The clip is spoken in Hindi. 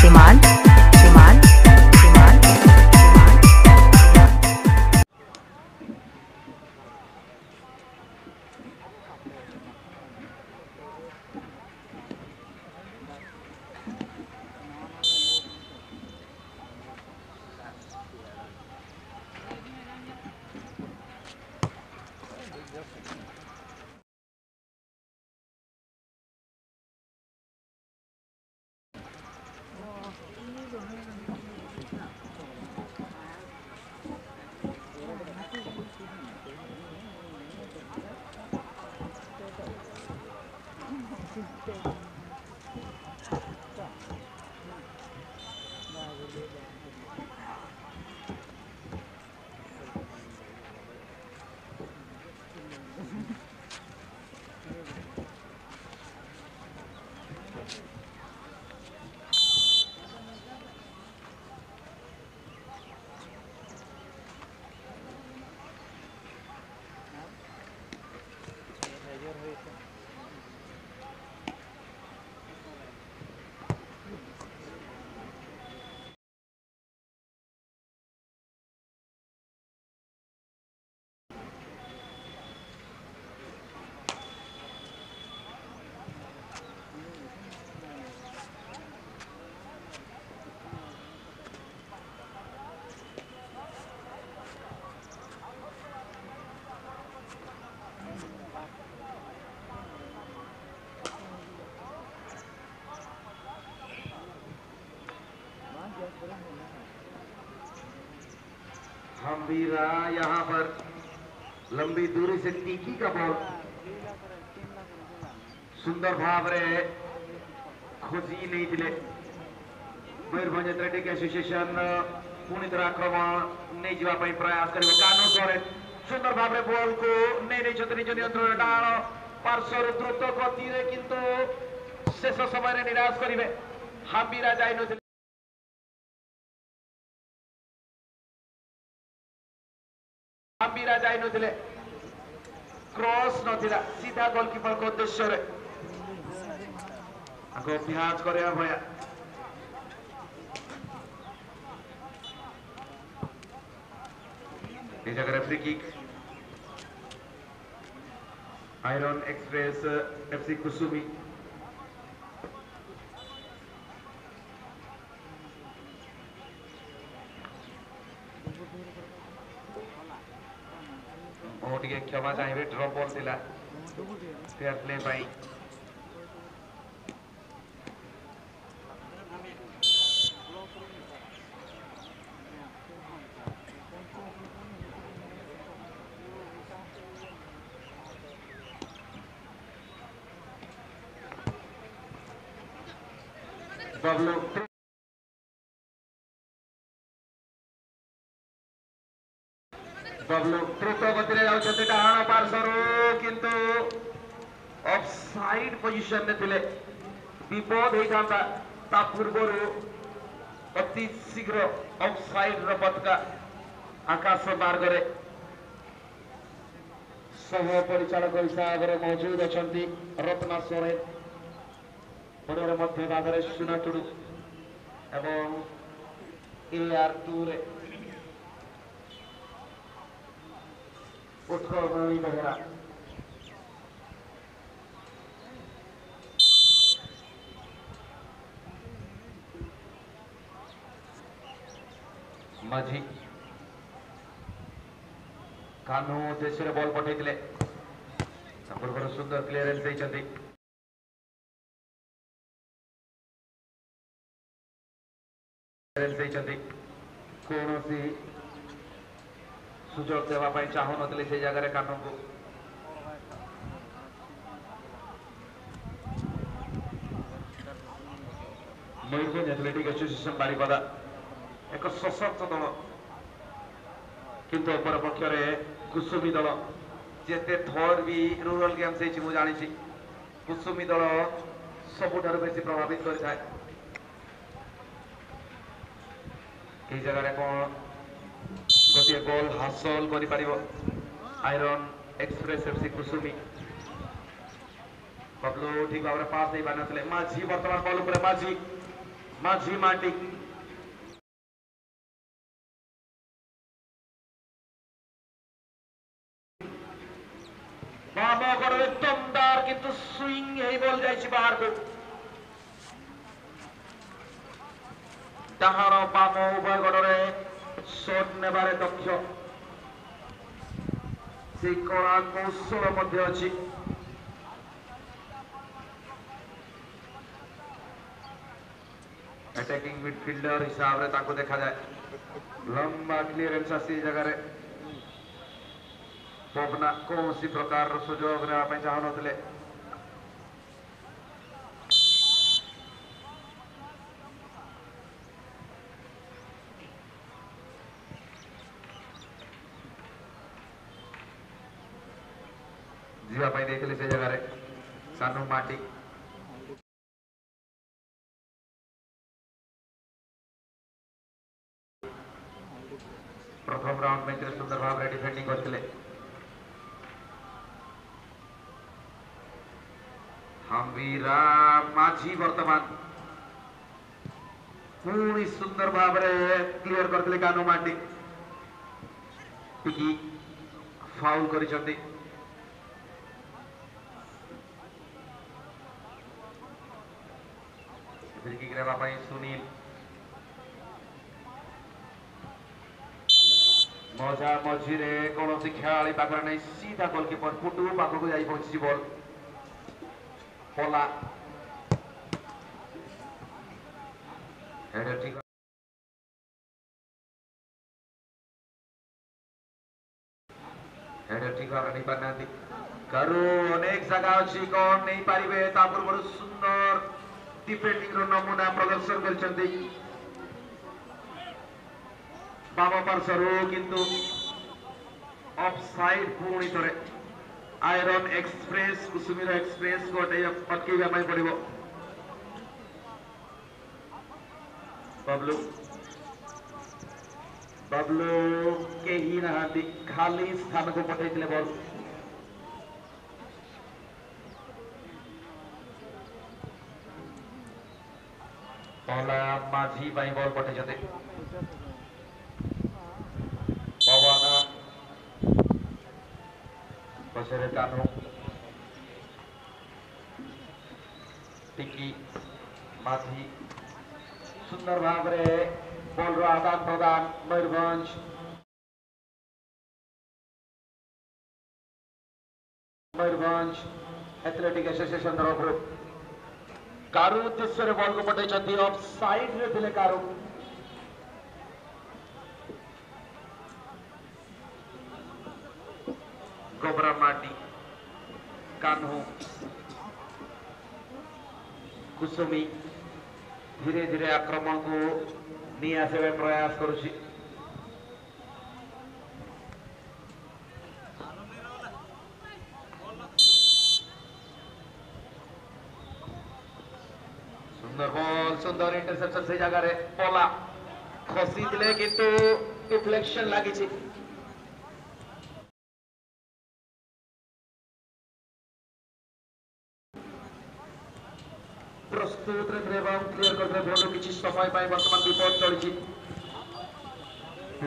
श्रीमान श्रीमान श्रीमान हम्बीरा यहाँ पर लंबी दूरी से टीकी का बॉल सुंदर भाव खोजी नहीं थिले मयूरभंज एथलेटिक एसोसिएशन पुणी थर आक्रमण नहीं जावा प्रयास करिवे कानू सोरेन सुंदर भाव बॉल को नहीं निज नियंत्रण डाण पार्श्वर द्रुत गति किंतु शेष समय निराश करिवे हम्बीरा जाई नथिले हम्बीरा जाई नथिले क्रॉस नथिला सीधा गोलकीपर को उद्देश्य रे आको अभ्यास करे भया ये जगह free kick iron express FC Kusumi मोटे क्षमा चाहिए ड्रॉप बॉल थिला फेयर प्ले पाई बबलू बबलू द्रुत गति जाऊँच डाण पार्श्वर किंतु ऑफसाइड पोजिशन में थिले विपद होता पूर्वर अति शीघ्र ऑफसाइड पताका आकाश मार्ग सह परिचालक हिसाब से मौजूद अच्छा रत्ना सोरेन पड़े मध्य भाग में सुना टुडू एवं AR2 रे उत्कल मणि बेहेरा माझी कानू उद्देश्य बॉल पठे पूर्व सुंदर क्लीयरेंस कौन सुजोग देवाई चाहू नी से जगह कानू को मयूरभंज एथलेटिक एसोसिएशन बारिपदा एक सशक्त दल किंतु अपर पक्ष कुसुमी दल जिते थर्ड भी रूरल गेम्स जानी कुसुमी दल सबुठ बेसी प्रभावित कर जगह कौन गोटे गोल हासिल कर iron express FC Kusumi Bablu ठीक भाव पास नहीं पारे माझी बर्तमान बॉल उपर माझी মাঝি মাটি বাম করে দমদার কিন্তু সুইং এই বল যাইছি বাহারକୁ ডাহাଣ ବାମ ଉଭୟ ଗୋଡ଼ରେ ଶଟ୍ ନେବାରେ ଦକ୍ଷ ସେ କଳା କୌଶଳ ମଧ୍ୟ ଅଛି अटैकिंग मिडफील्डर हिसाब रे ताको देखा जाए लंबा क्लियरेंस आसी जगह पवना कौन सी प्रकार सुजोग ने चाहू नथिले जीवा पाई देखले से जगह रे सानू माटी प्रथम राउंड में सुंदर भाव में डिफेंडिंग करते हमीरा माझी वर्तमान पूरी सुंदर भाव में क्लियर करते कानू मांडी टिकी फाउल करिसंती फ्री किक रे सुनील मजा मझीरे कौन खेला पाखे नहीं सीधा गोलकीपर फुटू पाखक जा पहुंची बॉल पला ठीक ठीक भाव नहीं पाना करू अनेक जगह अच्छी कौन नहीं पारे पूर्व सुंदर डिफेंडिंग नमूना प्रदर्शन कर बाम पार्श्वर किंतु ऑफसाइड पुणी थे आयरन एक्सप्रेस कुसुमीर एक्सप्रेस गोटे अटकैवा पड़ो बबलू बबलू कहीं ना खाली स्थान को पठे बॉल पहला माझी बॉल पठे पवन पछरे कानू टिकी माझी सुंदर भाव में बॉल आदान प्रदान मयूरभंज एथलेटिक एसोसिएशन तरफ कारू उद्देश्य बॉल को पठे ऑफ साइड रे थिले कारू गोबरा माटी कान्हू कुसुमी धीरे धीरे आक्रमण को नहीं आसवे प्रयास करुछि सुंदर बॉल सुंदर इंटरसेप्शन से जगह रे पला खसी दिले किंतु डिफ्लेक्शन लागी प्रस्तुत क्लियर करते बॉल किसी समय वर्तमान विपद चली